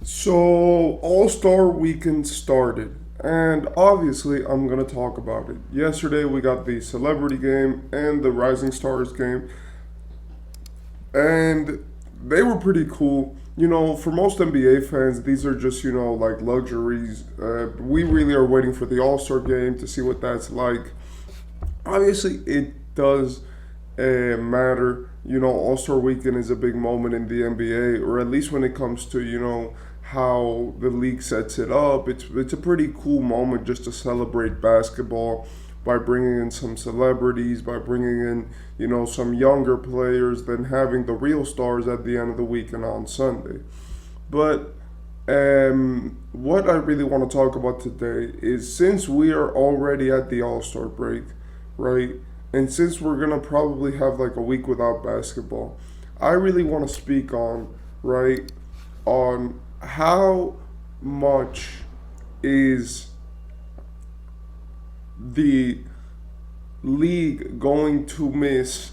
So, All Star Weekend started, and obviously, I'm gonna talk about it. Yesterday, we got the Celebrity Game and the Rising Stars Game, and they were pretty cool. For most NBA fans, these are just, like luxuries. We really are waiting for the All Star Game to see what that's like. Obviously, it does matter. All Star Weekend is a big moment in the NBA, or at least when it comes to how the league sets it up. It's a pretty cool moment just to celebrate basketball by bringing in some celebrities, by bringing in some younger players, than having the real stars at the end of the weekend on Sunday. But what I really want to talk about today is, since we are already at the All Star break, right? And since we're gonna probably have like a week without basketball, I really want to speak right, on how much is the league going to miss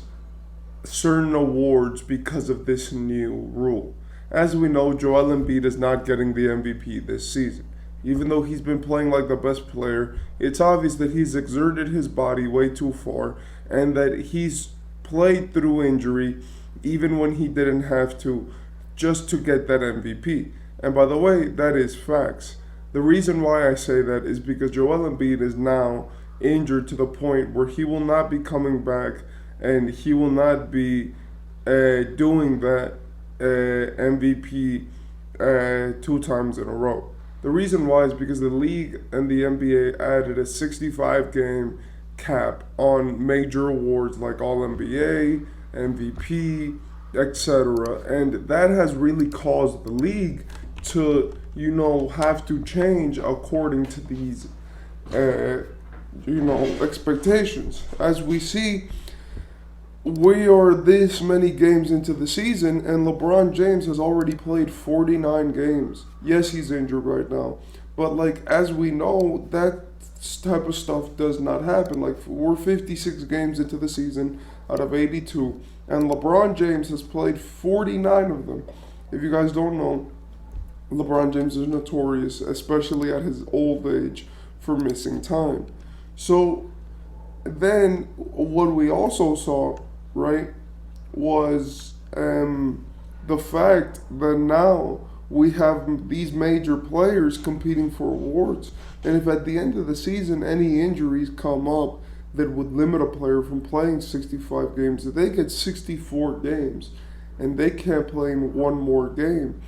certain awards because of this new rule. As we know, Joel Embiid is not getting the MVP this season. Even though he's been playing like the best player, it's obvious that he's exerted his body way too far and that he's played through injury even when he didn't have to, just to get that MVP. And by the way, that is facts. The reason why I say that is because Joel Embiid is now injured to the point where he will not be coming back, and he will not be doing that MVP two times in a row. The reason why is because the league and the NBA added a 65 game cap on major awards like All NBA, MVP, etc. And that has really caused the league to, have to change according to these, expectations. As we see, we are this many games into the season, and LeBron James has already played 49 games. Yes, he's injured right now, but like as we know, that type of stuff does not happen. Like, we're 56 games into the season out of 82, and LeBron James has played 49 of them. If you guys don't know, LeBron James is notorious, especially at his old age, for missing time. So then what we also saw, right, was the fact that now we have these major players competing for awards. And if at the end of the season any injuries come up that would limit a player from playing 65 games, if they get 64 games and they can't play in one more game,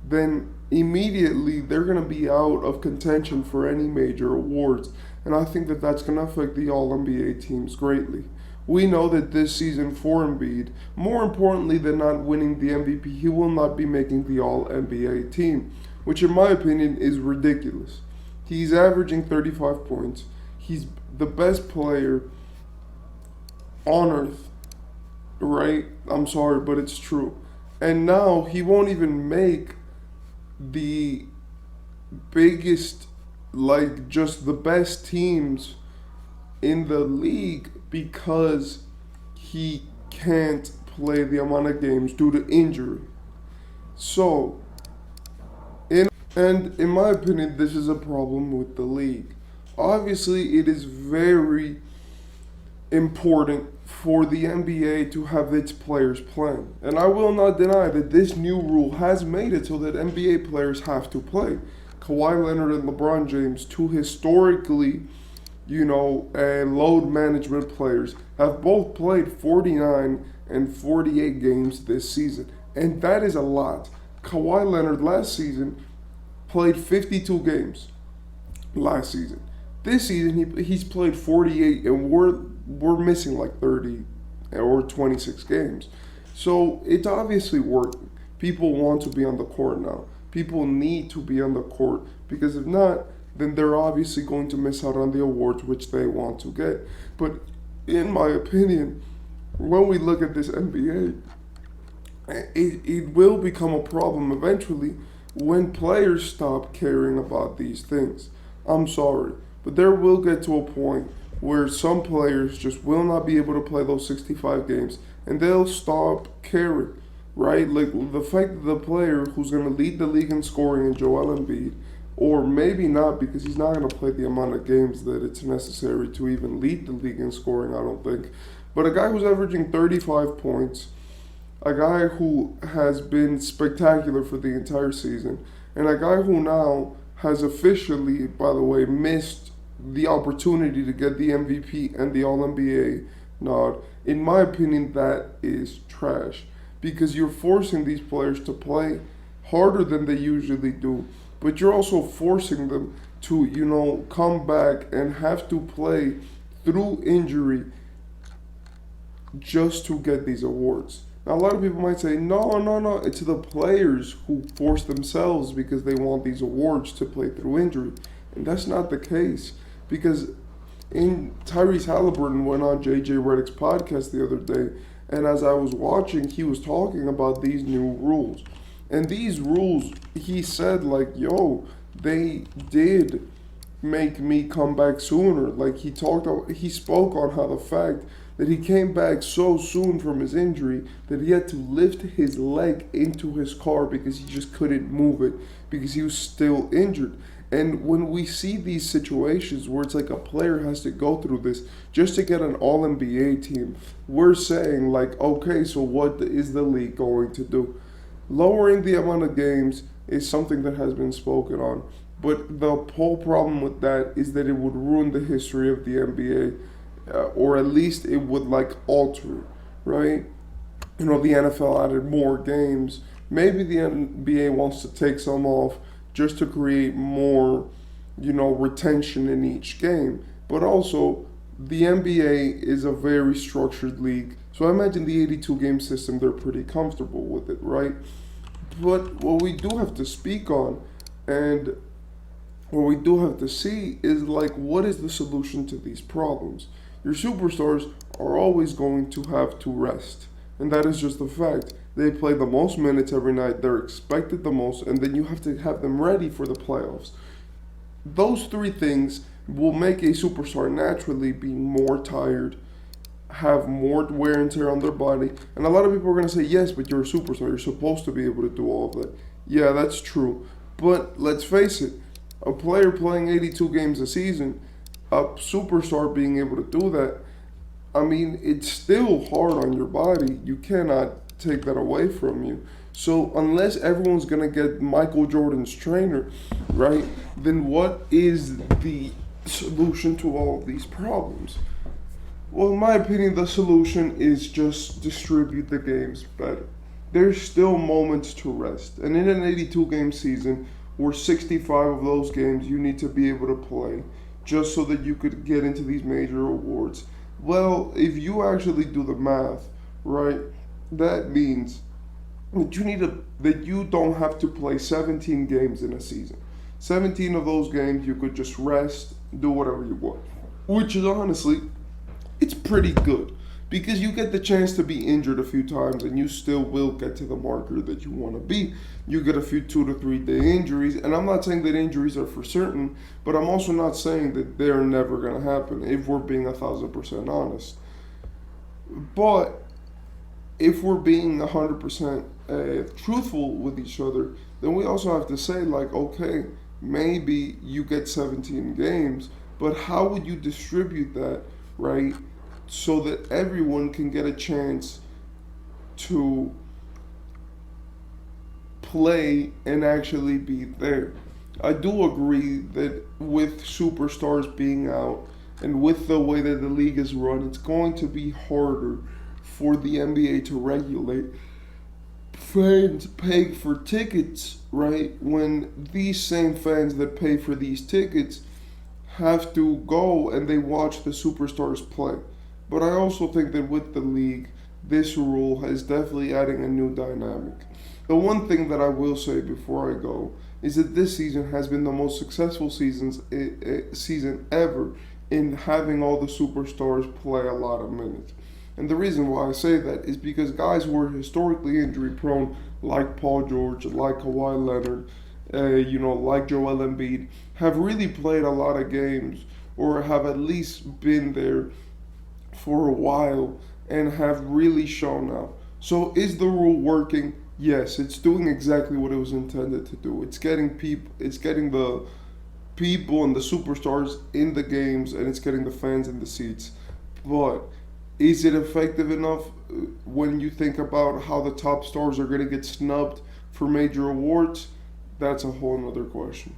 then immediately they're going to be out of contention for any major awards. And I think that that's going to affect the All NBA teams greatly. We know that this season for Embiid, more importantly than not winning the MVP, he will not be making the All NBA team, which in my opinion is ridiculous. He's averaging 35 points. He's the best player on earth, right? I'm sorry, but it's true. And now he won't even make the biggest, like just the best teams in the league because he can't play the amount of games due to injury. So, in my opinion, this is a problem with the league. Obviously, it is very important for the NBA to have its players playing. And I will not deny that this new rule has made it so that NBA players have to play. Kawhi Leonard and LeBron James, two historically, load management players, have both played 49 and 48 games this season. And that is a lot. Kawhi Leonard last season played 52 games last season. This season he's played 48, and we're missing like 30 or 26 games. So it's obviously working. People want to be on the court now. People need to be on the court, because if not, then they're obviously going to miss out on the awards which they want to get. But in my opinion, when we look at this NBA, it will become a problem eventually when players stop caring about these things. I'm sorry, but there will get to a point where some players just will not be able to play those 65 games, and they'll stop caring. right? Like the fact that the player who's going to lead the league in scoring in Joel Embiid, or maybe not because he's not going to play the amount of games that it's necessary to even lead the league in scoring, I don't think. But a guy who's averaging 35 points, a guy who has been spectacular for the entire season, and a guy who now has officially, by the way, missed the opportunity to get the MVP and the All NBA nod. In my opinion, that is trash because you're forcing these players to play harder than they usually do, but you're also forcing them to, come back and have to play through injury just to get these awards. Now, a lot of people might say, no, it's the players who force themselves because they want these awards to play through injury. And that's not the case because Tyrese Halliburton went on JJ Redick's podcast the other day, and as I was watching, he was talking about these new rules. And these rules, he said, they did make me come back sooner. Like, he spoke on how the fact that he came back so soon from his injury that he had to lift his leg into his car because he just couldn't move it because he was still injured. And when we see these situations where it's like a player has to go through this just to get an All-NBA team, we're saying okay, so what is the league going to do? Lowering the amount of games is something that has been spoken on. But the whole problem with that is that it would ruin the history of the NBA. Or at least it would alter it, right? The NFL added more games. Maybe the NBA wants to take some off just to create more, retention in each game. But also, the NBA is a very structured league. So I imagine the 82 game system, they're pretty comfortable with it, right? But what we do have to speak on and what we do have to see is what is the solution to these problems? Your superstars are always going to have to rest. And that is just a fact. They play the most minutes every night, they're expected the most, and then you have to have them ready for the playoffs. Those three things will make a superstar naturally be more tired, have more wear and tear on their body. And a lot of people are going to say, yes, but you're a superstar. You're supposed to be able to do all of that. Yeah, that's true. But let's face it, a player playing 82 games a season, a superstar being able to do that, I mean, it's still hard on your body. You cannot take that away from you. So unless everyone's going to get Michael Jordan's trainer, right, then what is the solution to all of these problems? Well, in my opinion, the solution is just distribute the games better. There's still moments to rest. And in an 82 game season, where 65 of those games you need to be able to play just so that you could get into these major awards. Well, if you actually do the math, right, that means that you don't have to play 17 games in a season. 17 of those games you could just rest, do whatever you want. Which is honestly, it's pretty good. Because you get the chance to be injured a few times and you still will get to the marker that you want to be. You get a few 2 to 3 day injuries, and I'm not saying that injuries are for certain, but I'm also not saying that they're never going to happen if we're being 1,000% honest. But if we're being 100% truthful with each other, then we also have to say okay, maybe you get 17 games, but how would you distribute that, right? So that everyone can get a chance to play and actually be there. I do agree that with superstars being out and with the way that the league is run, it's going to be harder for the NBA to regulate fans pay for tickets, right? When these same fans that pay for these tickets have to go and they watch the superstars play. But I also think that with the league, this rule is definitely adding a new dynamic. The one thing that I will say before I go is that this season has been the most successful season ever in having all the superstars play a lot of minutes. And the reason why I say that is because guys who are historically injury prone, like Paul George, like Kawhi Leonard, like Joel Embiid, have really played a lot of games or have at least been there for a while and have really shown out. So is the rule working? Yes, it's doing exactly what it was intended to do. It's getting the people and the superstars in the games, and it's getting the fans in the seats. But is it effective enough when you think about how the top stars are going to get snubbed for major awards? That's a whole nother question.